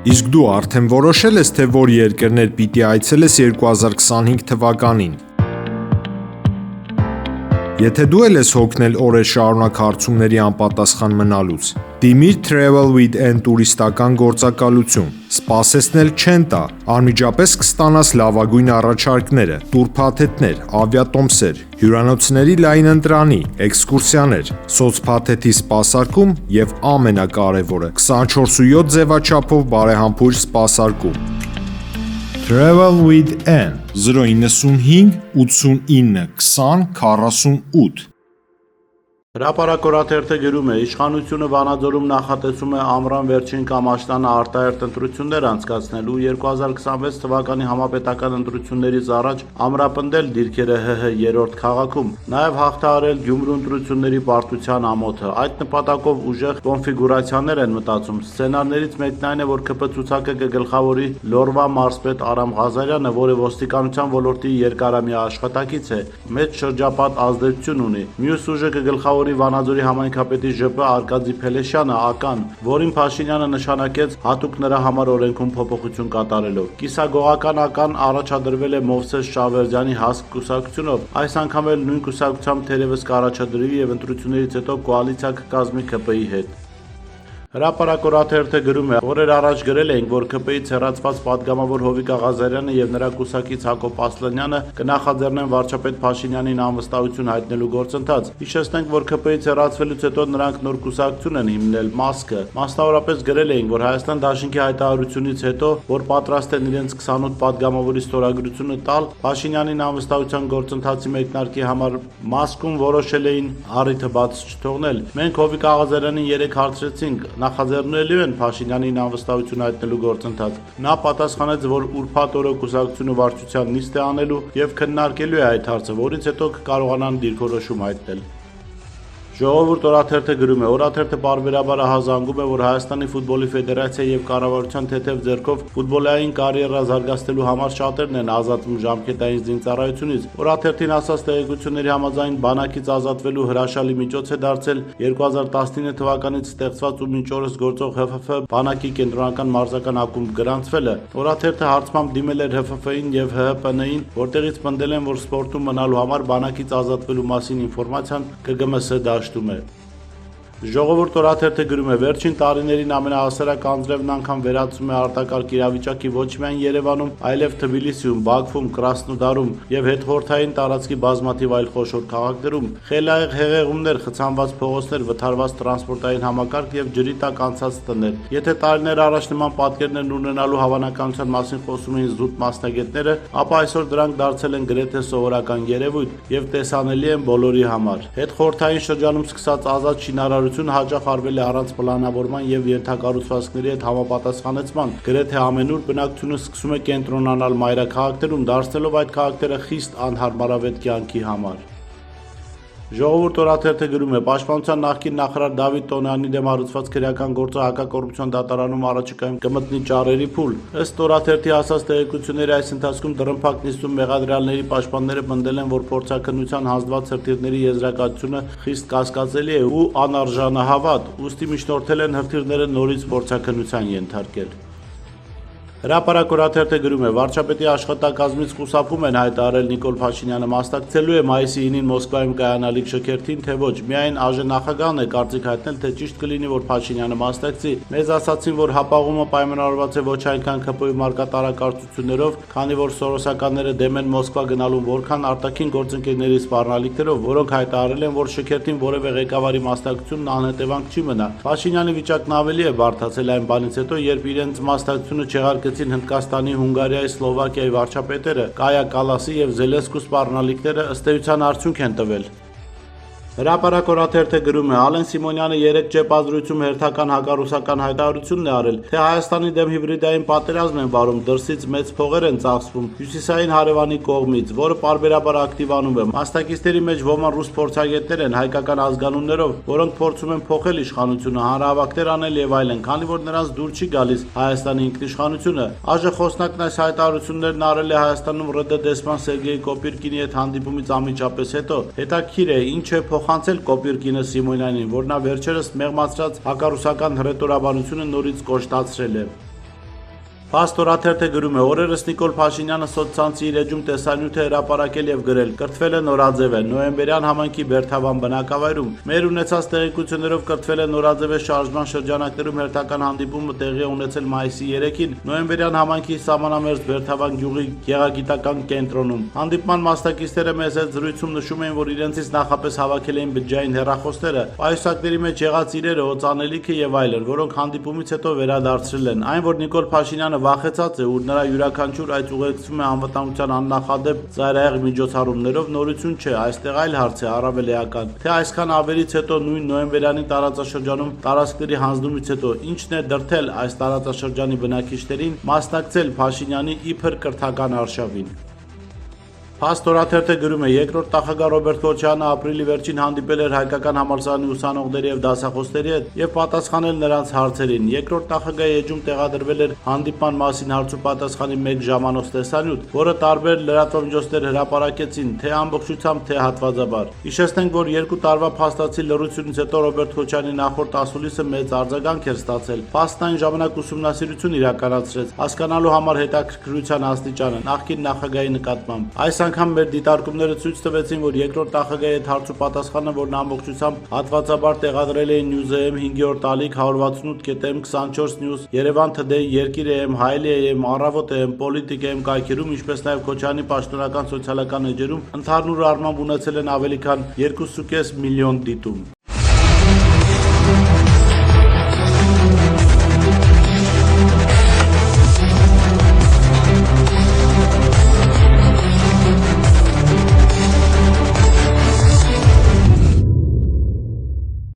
Իսկ դու արդեն որոշել ես, թե որ երկրներ պիտի այցելես 2025 թվականին։ Եթե դու էլ ես հոգնել օրեր շարունակ հարցումների անպատասխան մնալուց, դիմիր Travel with N տուրիստական գործակալություն, սպասեցնել չեն տա, անմիջապես կստանաս լավագույն առաջարկները, տուրփաթեթներ, ավիատոմսեր, հյուրանոցների լայն ընտրանի, էքսկուրսիաներ, սոցփաթեթի սպասարկում եւ ամենակարևորը 24/7 ձևաչափով բարեհամբույր սպասարկում։ Travel with N 095 89 20 48 Հրապարակորաթերթը գրում է. իշխանությունը Վանաձորում նախատեսում է ամռան վերջին կամ աշնանը արտահերթ ընտրություններ անցկացնելու 2026 թվականի համապետական ընտրություններից առաջ ամրապնդել դիրքերը ՀՀ երրորդ քաղաքում, նաև հաղթահարել Գյումրու ընտրությունների պարտության ամոթը։ Այդ նպատակով ուժեղ կոնֆիգուրացիաներ են մտածում։ Սցենարներից մեկն այն է, որ ԿՊ ցուցակը կգլխավորի Լորվա մարզպետ Արամ Ղազարյանը, որը ոստիկանության ոլորտի երկարամյա աշխատակից է, մեծ շրջապատ ազդեցություն ունի։ Մյուս ուժը կգլխավորի Վանաձորի համայնքապետի ԺՊ Արկադի Փելեշյանը ԱԿ-ն, որին Փաշինյանը նշանակեց հատուկ նրա համար օրենքում փոփոխություն կատարելով։ Կիսագողական ԱԿ-ն առաջադրվել է Մովսես Շավերդյանի հասկ կուսակցությունով, այս անգամ էլ նույն կուսակցությամբ թերևս կառաջադրվի եւ ընտրություններից հետո կոալիցիա կկազմի ԿՊ-ի հետ։ Հրապարակորաթերթը գրում է. օրեր առաջ գրել էինք, որ ԿՊ-ից հեռացված падգամավոր Հովիկ Ղազարյանը եւ նրա կուսակից Հակոբ Ասլանյանը կնախաձեռնեն վարչապետ Փաշինյանին անվստահություն հայտնելու գործընթաց։ Հիշեցնենք, որ ԿՊ-ից հեռացվելուց հետո նրանք նոր կուսակցություն են հիմնել ՄԱՍԿ-ը։ Մասնավորապես գրել էինք, որ Հայաստան Դաշնքի հայտարարությունից հետո, որ պատրաստ են իրենց 28 падգամավորի ստորագրությունը տալ, Փաշինյանին անվստահության գործընթացի մեկնարկի համար ՄԱՍԿ-ում որոշել էին առիթը բաց չթողնել։ Մենք Հովիկ Ղազարյանին 3 հարցրեցինք. նախաձեռնելու են Փաշինյանին անվստահություն հայտնելու գործընթաց։ Նա պատասխանեց, որ ուրբաթ օրը կուսակցությունը վարչության նիստ է անելու եւ քննարկելու է այդ հարցը, որից հետո կկարողանան դիրքորոշում հայտնել։ Ժողովուրդ օրաթերթը գրում է. օրաթերթը պարբերաբար ահազանգում է, որ Հայաստանի ֆուտբոլի ֆեդերացիա եւ կառավարության թեթև ձեռքով ֆուտբոլային կարիերա զարգացնելու համար շատերն են ազատվում ժամկետային զինծառայությունից։ Օրաթերթին ասած տեղեկությունների համաձայն բանակից ազատվելու հրաշալի միջոց է դարձել 2019 թվականից ստեղծված ու մինչ օրս գործող ՀՖՖ բանակի կենտրոնական մարզական ակումբ գրանցվելը։ Օրաթերթը հարցմամբ դիմել էր ՀՖՖ-ին եւ ՀՀՊՆ-ին, որտեղից պնդել են, որ սպորտում մնալու համար բանակից ազատվելու մասին ինֆորմացիան ԿԳՄՍ դաշտում է։ Ժողովուրդ օրաթերթը գրում է. վերջին տարիներին ամենահասարակ անձրևն անգամ վերացում է արտակարգ իրավիճակի ոչ միայն Երևանում, այլև Թբիլիսիում, Բաքվում, Կրասնոդարում եւ հետխորհրդային տարածքի բազմաթիվ այլ խոշոր քաղաքներում։ Խելահեղ հեղեղումներ, խցանված փողոցներ, վթարված տրանսպորտային համակարգ եւ ջրի տակ անցած տներ։ Եթե տարիներ առաջ նման պատկերներն ունենալու հավանականության մասին խոսում էին զուտ մասնագետները, ապա այսօր դրանք դարձել են գրեթե սովորական երևույթ եւ տեսանելի են բոլորի համար։ Հետխորհրդային շրջանում սկսած ազատ շինարարություն հաճախ արվել է առանց պլանավորման եւ ենթակառուցվածքների հետ համապատասխանեցման։ Գրեթե ամենուր բնակչությունը սկսում է կենտրոնանալ մայրաքաղաքներում, դարձնելով այդ քաղաքները խիստ անհարմարավետ կյանքի համար։ Ժողովուրդ օրաթերթը գրում է. պաշտպանության նախկին նախարար Դավիթ Տոնյանի դեմ հարուցված քրեական գործը հակակոռուպցիոն դատարանում առաջիկայում կմտնի ճառերի փուլ։ Ըստ օրաթերթի ասած տեղեկությունների այս ընթացքում դռնփակ նիստում մեղադրյալների պաշտպանները պնդել են, որ փորձաքննության հանձնված հրթիռների եզրակացությունը խիստ կասկածելի է ու անարժանահավատ, ուստի միջնորդել են հրթիռները նորից փորձաքննության ենթարկել։ Հրապարակորաթերթը գրում է. վարչապետի աշխատակազմից խուսափում են հայտարարել Նիկոլ Փաշինյանը մասնակցելու է մայիսի 9-ին Մոսկվայում կայանալիք շքերթին, թե ոչ։ Միայն ԱԺ նախագահն է կարծիք հայտնել, թե ճիշտ կլինի, որ Փաշինյանը մասնակցի։ Մեզ ասացին, որ հապաղումը պայմանավորված է ոչ այնքան ԿՊ-ի մարգատարակարծություններով, քանի որ սորոսականները դեմ են Մոսկվա գնալու, որքան արտաքին գործընկերների սպառնալիքներով, որոնք հայտարարել են, որ շքերթին որևէ ղեկավարի մասնակցությունն անհետևանք չի մնա։ Փաշինյանի վիճակն ավելի է բարդացել այն բանից հետո, երբ իրենց մասնակցությունը չեղարկեց Հնդկաստանի, Հունգարիայի, Սլովակիայի վարչապետերը, Կայա Կալասի եւ Զելենսկու սպառնալիքները ըստ էության արդյունք են տվել։ Հրապարակորաթերթը գրում է. Ալեն Սիմոնյանը 3 ճեպազրույցում հերթական հակառուսական հայտարարությունն է արել, թե Հայաստանի դեմ հիբրիդային պատերազմ են վարում, դրսից մեծ փողեր են ծախսվում հյուսիսային հարևանի կողմից, որը պարբերաբար ակտիվանում է։ Մասնակիցների մեջ ոմանք ռուս փորձագետներ են հայկական ազգանուններով, որոնք փորձում են փոխել իշխանությունը, հանրահավաքներ անել եւ այլն, քանի որ նրանց դուր չի գալիս Հայաստանի ինքնիշխանությունը։ ԱԺ խոսնակն այս հայտարարություններն արել է Հայաստանում ՌԴ դեսպան Սերգեյ Կոպիրկինի հետ հանդիպումից անմիջապես հետո։ Հետաքրքիր է, ինչ է փոխանցել Կոպիրկինը Սիմոնյանին, որ նա վերջերս մեղմացրած հակառուսական հռետորաբանությունը նորից կոշտացրել է։ Փաստորաթերթը գրում է. օրերս Նիկոլ Փաշինյանը սոցցանցի իր էջում տեսանյութ է հրապարակել եւ գրել. կրթվել է Նորաձև է, Նոյեմբերյան համայնքի Բերթավան բնակավայրում։ Մեր ունեցած տեղեկություններով կրթվել է Նորաձև շարժման շրջանակներում հերթական հանդիպումը տեղի է ունեցել մայիսի 3-ին Նոյեմբերյան համայնքի սահմանամերձ Բերթավան գյուղի գեղագիտական կենտրոնում։ Հանդիպման մասնակիցները մեզ հետ զրույցում նշում էին, որ իրենցից նախապես հավաքել էին բջջային հեռախոսները, պայուսակների մեջ եղած իրերը, օծանելիքը եւ այլն, որոնք հանդիպումից հետո վերադարձրել են։ Այն, որ Նիկոլ Փաշինյանը վախեցած է, ուր նրա յուրաքանչյուր այց ուղեկցվում է անվտանգության աննախադեպ ծայրահեղ միջոցառումներով, նորություն չէ, այստեղ այլ հարց է առավել էական, թե այսքան ավերից հետո նույն նոյեմբերյանի տարածաշրջանում տարածքների հանձնումից հետո ինչն է դրդել այս տարածաշրջանի բնակիչներին մասնակցել Փաշինյանի իբր կրթական արշավին։ Փաստորաթերթը գրում է. երկրորդ նախագահ Ռոբերտ Քոչարյանը ապրիլի վերջին հանդիպել էր հայկական համալսարանի ուսանողների եւ դասախոսների հետ եւ պատասխանել նրանց հարցերին։ Երկրորդ նախագահի էջում տեղադրվել էր հանդիպման մասին հարցուպատասխանի 1 ժամանոց տեսանյութ, որը տարբեր լրատվամիջոցներ հրապարակեցին թե ամբողջությամբ, թե հատվածաբար։ Հիշեցնենք, որ 2 տարվա փաստացի լռությունից հետո Ռոբերտ Քոչարյանի նախորդ ասուլիսը մեծ արձագանք էր ստացել։ Փաստն այն ժամանակ ուսումնասիրություն իրականացրեց, հասկանալու համար հետաքրքրության աստիճանը նախկին նախագահի նկատմամբ։ Այս անգամ մեր դիտարկումները ցույց տվեցին, որ երկրորդ նախագահի հետ հարցուպատասխանը, որն ամբողջությամբ հատվածաբար տեղադրել էին News.am 5-րդ ալիք 168.am 24 News, Երևան Today, Երկիր.am, Հայելի.am, Առավոտ.am, Պոլիտիկ.am կայքերում, ինչպես նաև Քոչարյանի պաշտոնական սոցիալական էջերում ընդհանուր առմամբ ունեցել են ավելի քան 2.5 միլիոն դիտում։